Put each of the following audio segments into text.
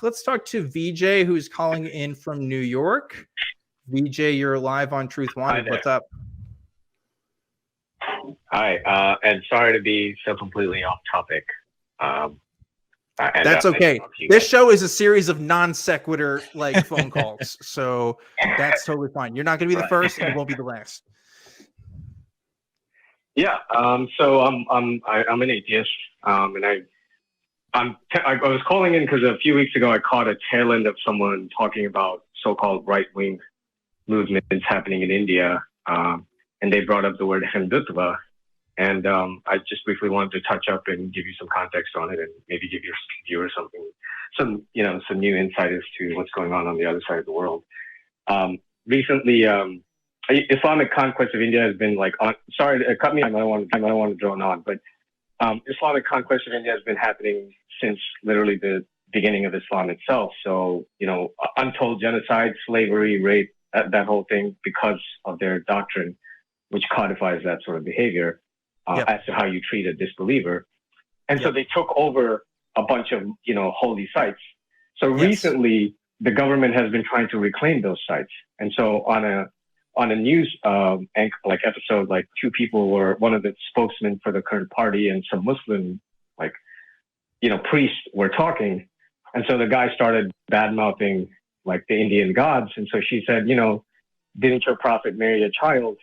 let's talk to VJ, who's calling in from New York. VJ, you're live on Truth Wanted. What's up? Hi, and sorry to be so completely off topic. That's okay. This show is a series of non sequitur like phone calls, so that's totally fine. You're not going to be the first, and you won't be the last. Yeah. So I'm an atheist, and I was calling in because a few weeks ago I caught a tail end of someone talking about so-called right-wing movements happening in India, and they brought up the word Hindutva. And I just briefly wanted to touch up and give you some context on it, and maybe give your viewers some new insight as to what's going on the other side of the world. Recently, Islamic conquest of India has been sorry, cut me. I don't want to drone on, but Islamic conquest of India has been happening since literally the beginning of Islam itself. So untold genocide, slavery, rape, that whole thing, because of their doctrine, which codifies that sort of behavior. As to how you treat a disbeliever. And so they took over a bunch of, holy sites. So recently the government has been trying to reclaim those sites. And so on a news episode, two people were, one of the spokesmen for the current party and some Muslim, priests were talking. And so the guy started bad-mouthing the Indian gods. And so she said, didn't your prophet marry a child?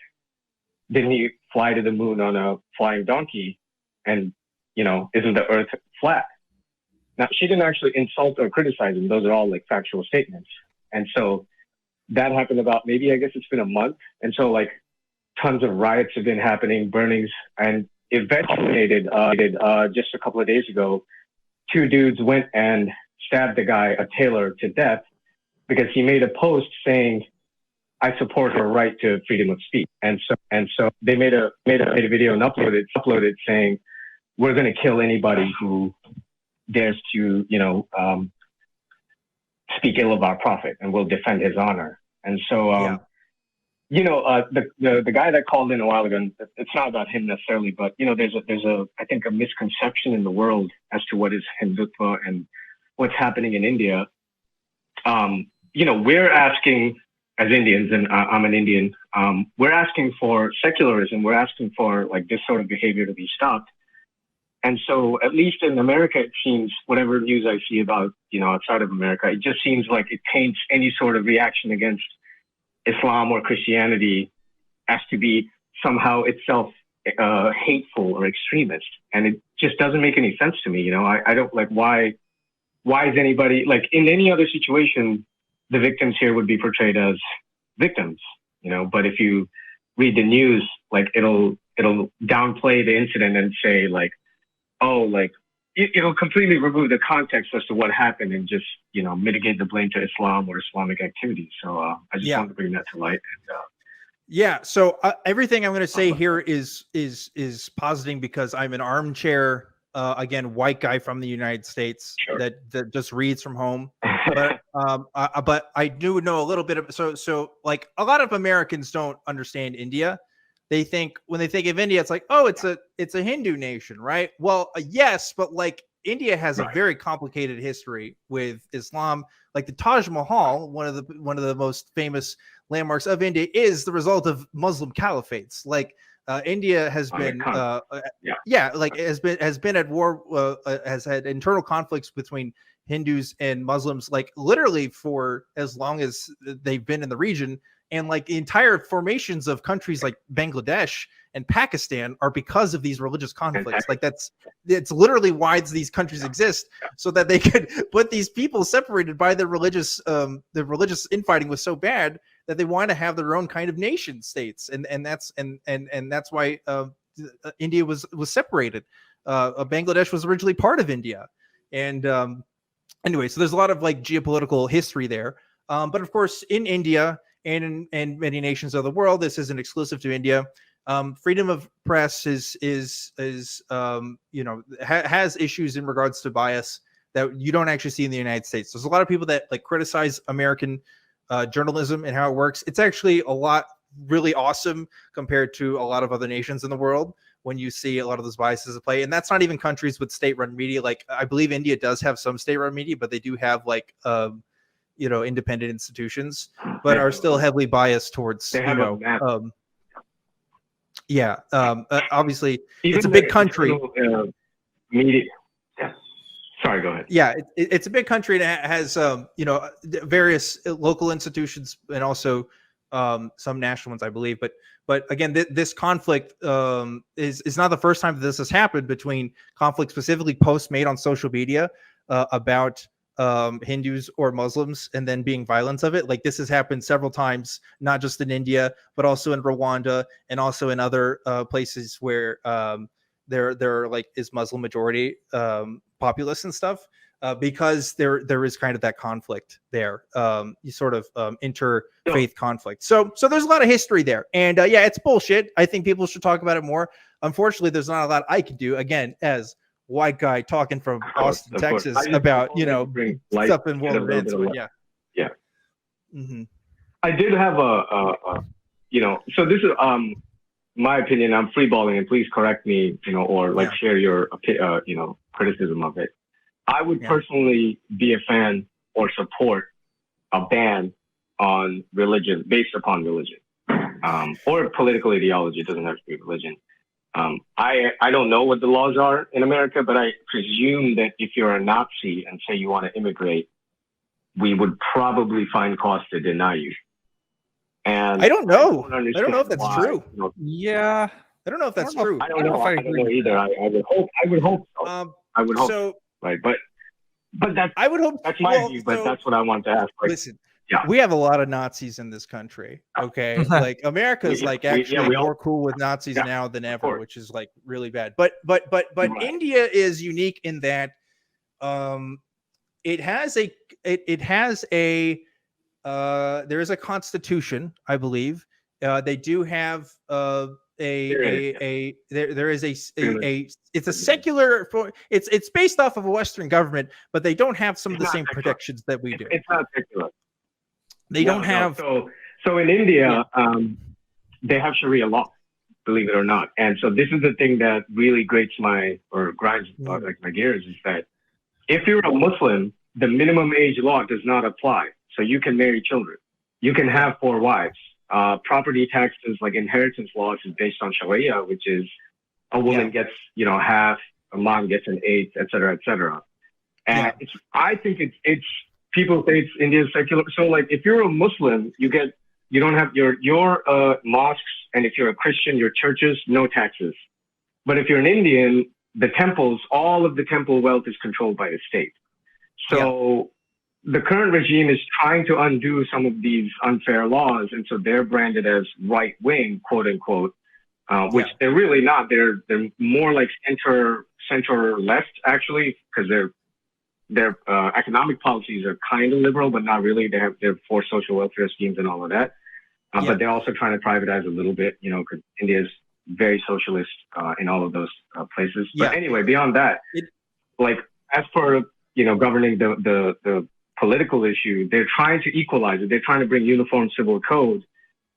Didn't he fly to the moon on a flying donkey? And, isn't the earth flat? Now, she didn't actually insult or criticize him. Those are all factual statements. And so that happened about maybe, I guess it's been a month. And so tons of riots have been happening, burnings, and eventually just a couple of days ago, two dudes went and stabbed the guy, a tailor, to death because he made a post saying, I support her right to freedom of speech. And so they made a video and uploaded it saying, we're going to kill anybody who dares to, speak ill of our prophet, and we'll defend his honor. And so, the guy that called in a while ago, it's not about him necessarily, but, there's I think a misconception in the world as to what is Hindutva and what's happening in India. We're asking, as Indians, and I'm an Indian, we're asking for secularism. We're asking for this sort of behavior to be stopped. And so, at least in America, it seems, whatever news I see about, outside of America, it just seems like it paints any sort of reaction against Islam or Christianity as to be somehow itself hateful or extremist. And it just doesn't make any sense to me. I don't why is anybody, in any other situation, the victims here would be portrayed as victims, but if you read the news, it'll downplay the incident and say it'll completely remove the context as to what happened and just, mitigate the blame to Islam or Islamic activity. So I just wanted to bring that to light. And, So everything I'm going to say here is positing because I'm an armchair, again, white guy from the United States that just reads from home. But I do know a little bit of so a lot of Americans don't understand India. They think when they think of India, it's it's a Hindu nation, right? Well, yes, but India has a very complicated history with Islam. The Taj Mahal, one of the most famous landmarks of India, is the result of Muslim caliphates. India has been has been at war, has had internal conflicts between Hindus and Muslims literally for as long as they've been in the region. And the entire formations of countries like Bangladesh and Pakistan are because of these religious conflicts. It's literally why these countries exist, so that they could put these people separated by the religious infighting was so bad that they want to have their own kind of nation states. And that's why India was separated. Bangladesh was originally part of India. And anyway, so there's a lot of geopolitical history there. But of course, in India and in many nations of the world, this isn't exclusive to India. Freedom of press has issues in regards to bias that you don't actually see in the United States. There's a lot of people that criticize American journalism and how it works. It's actually a lot really awesome compared to a lot of other nations in the world. when you see a lot of those biases at play. And that's not even countries with state-run media. Like I believe India does have some state-run media, but they do have like independent institutions, but are still heavily biased towards obviously even it's a big country. Media. Yeah. Sorry, go ahead. Yeah, it's a big country and it has various local institutions and also some national ones, I believe. But again, this conflict is not the first time that this has happened between conflict, specifically posts made on social media about Hindus or Muslims and then being violence of it. Like this has happened several times, not just in India, but also in Rwanda and also in other places where there like is Muslim majority populace and stuff, because there is kind of that conflict there, you sort of interfaith conflict. So there's a lot of history there, and it's bullshit. I think people should talk about it more. Unfortunately, there's not a lot I can do. Again, as white guy talking from Austin, Texas, about stuff in world events. Yeah. Mm-hmm. I did have so this is my opinion. I'm freeballing, and please correct me, or share your criticism of it. I would personally be a fan or support a ban on religion based upon religion, or political ideology. It doesn't have to be religion. I don't know what the laws are in America, but I presume that if you're a Nazi and say you want to immigrate, we would probably find cause to deny you. And I don't know. I don't know if that's true. Yeah. I don't know if that's true. I don't know either. I would hope so. I would hope so. Right. But that's, I would hope that's my view, but that's what I want to ask. Listen, we have a lot of Nazis in this country. Okay. Like America's more cool with Nazis now than ever, which is like really bad. But India is unique in that it has a there is a constitution, I believe. They do have there is a it's a secular, it's based off of a Western government, but they don't have some of the same protections that we do. It's not secular. They don't have. So in India, they have Sharia law, believe it or not. And so this is the thing that really grinds my gears, is that if you're a Muslim, the minimum age law does not apply. So you can marry children. You can have 4 wives. Property taxes, like inheritance laws, is based on Sharia, which is a woman gets, half, a mom gets an eighth, et cetera, et cetera. And I think it's people say it's India's secular. So like if you're a Muslim, you don't have your mosques, and if you're a Christian, your churches, no taxes. But if you're an Indian, the temples, all of the temple wealth is controlled by the state. So the current regime is trying to undo some of these unfair laws, and so they're branded as right wing, quote unquote, which they're really not. They're more like center left, actually, because their economic policies are kind of liberal, but not really. They're for social welfare schemes and all of that. But they're also trying to privatize a little bit, because India is very socialist in all of those places. But anyway, beyond that, as for governing the political issue, they're trying to equalize it. They're trying to bring uniform civil code,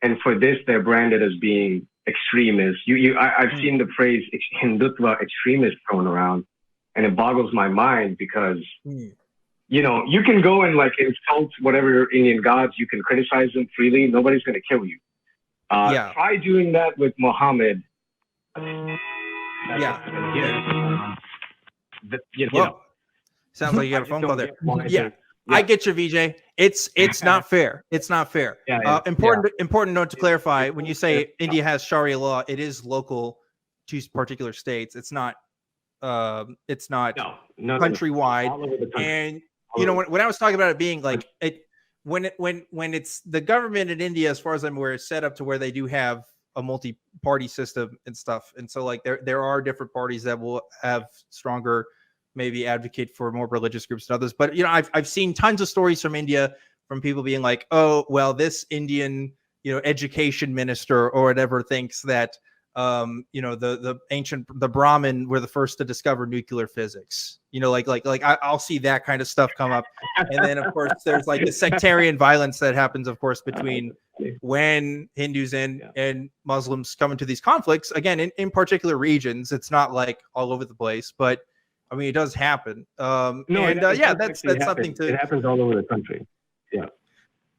and for this, they're branded as being extremists. I've seen the phrase Hindutva extremist thrown around, and it boggles my mind because you can go and insult whatever Indian gods. You can criticize them freely. Nobody's going to kill you. Try doing that with Muhammad. Sounds like you got a phone call there. I get you, VJ. It's not fair. It's not fair. Important note to clarify: when you say India has Sharia law, it is local to particular states. It's not countrywide. And when I was talking about it being like when it's the government in India, as far as I'm aware, is set up to where they do have a multi-party system and stuff. And so there are different parties that will have stronger, maybe advocate for more religious groups than others. But I've seen tons of stories from India from people being like, oh, well, this Indian education minister or whatever thinks that you know, the Brahmin were the first to discover nuclear physics. You know, I'll see that kind of stuff come up. And then of course there's like the sectarian violence that happens, of course, between when Hindus and Muslims come into these conflicts, again, in particular regions. It's not like all over the place, but I mean, it does happen. That's something to. It happens all over the country.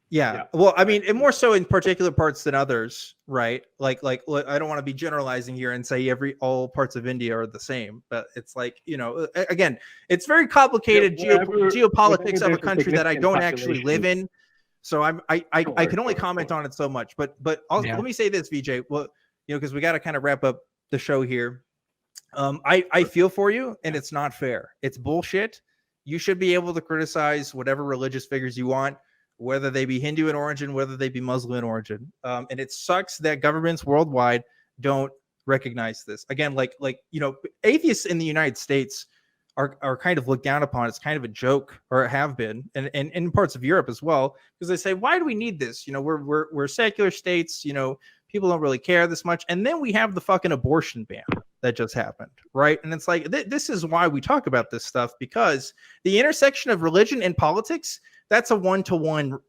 Yeah. Well, I mean, and more so in particular parts than others, right? Like I don't want to be generalizing here and say all parts of India are the same, but it's like, you know, again, it's very complicated geopolitics of a country that I don't actually live in. So I can only comment on it so much. But let me say this, VJ. Well, you know, because we got to kind of wrap up the show here. I feel for you, and it's not fair. It's bullshit. You should be able to criticize whatever religious figures you want, whether they be Hindu in origin, whether they be Muslim in origin. And it sucks that governments worldwide don't recognize this. Again, like you know, atheists in the United States are kind of looked down upon. It's kind of a joke, or have been, and in parts of Europe as well, because they say, why do we need this? You know, we're secular states, you know, people don't really care this much. And then we have the fucking abortion ban that just happened, right? And it's like, this is why we talk about this stuff, because the intersection of religion and politics, that's a one-to-one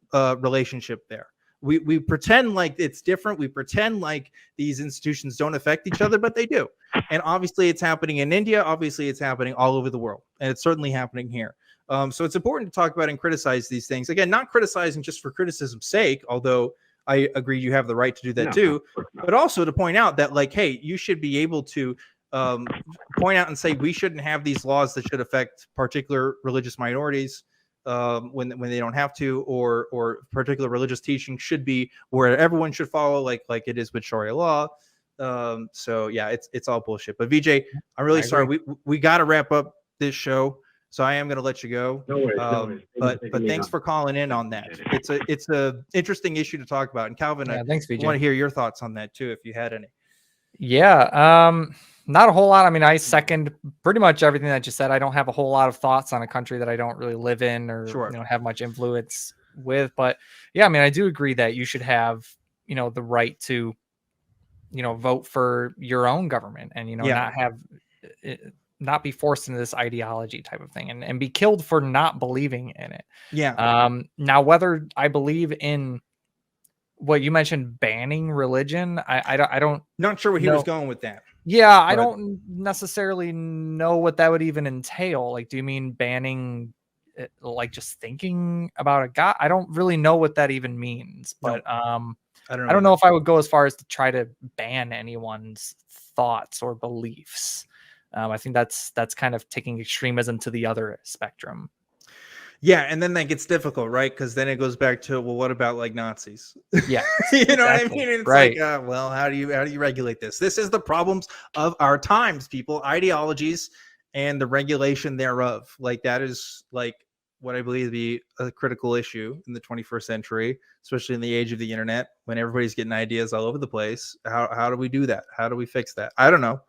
relationship there. We pretend like it's different. We pretend like these institutions don't affect each other, but they do. And obviously it's happening in India. Obviously it's happening all over the world. And it's certainly happening here. So it's important to talk about and criticize these things. Again, not criticizing just for criticism's sake, although I agree you have the right to do that too, but also to point out that, like, hey, you should be able to point out and say we shouldn't have these laws that should affect particular religious minorities when they don't have to, or particular religious teaching should be where everyone should follow, like it is with Sharia law. So yeah, it's all bullshit. But VJ, I'm really sorry. We got to wrap up this show. So I am going to let you go. No worries. But thanks for calling in on that. It's a interesting issue to talk about. And Calvin, thanks, VJ. I want to hear your thoughts on that too, if you had any. Yeah, not a whole lot. I mean, I second pretty much everything that you said. I don't have a whole lot of thoughts on a country that I don't really live in or you know, have much influence with. But yeah, I mean, I do agree that you should have, you know, the right to, you know, vote for your own government and, you know, not be forced into this ideology type of thing and be killed for not believing in it. Yeah. Now, whether I believe in what you mentioned, banning religion, I don't not sure where he was going with that. Yeah, I don't necessarily know what that would even entail. Like, do you mean banning, like just thinking about a God? I don't really know what that even means. But I don't know if I would go as far as to try to ban anyone's thoughts or beliefs. I think that's kind of taking extremism to the other spectrum. Yeah, and then that gets difficult, right? Because then it goes back to, well, what about like Nazis? Yeah, you know what I mean? And it's like, well, how do you regulate this? This is the problems of our times, people. Ideologies and the regulation thereof. Like that is like what I believe to be a critical issue in the 21st century, especially in the age of the internet, when everybody's getting ideas all over the place. How do we do that? How do we fix that? I don't know.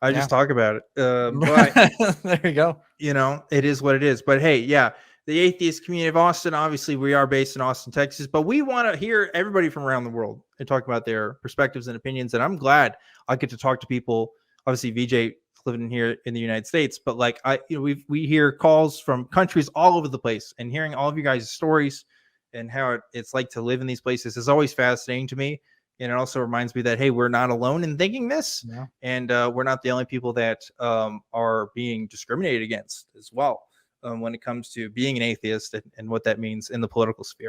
I just talk about it. But there you go. You know, it is what it is. But hey, yeah. The Atheist Community of Austin, obviously we are based in Austin, Texas, but we want to hear everybody from around the world and talk about their perspectives and opinions. And I'm glad I get to talk to people. Obviously, VJ living here in the United States, but like we hear calls from countries all over the place, and hearing all of you guys' stories and how it's like to live in these places is always fascinating to me. And it also reminds me that, hey, we're not alone in thinking this, and we're not the only people that are being discriminated against as well. When it comes to being an atheist and what that means in the political sphere.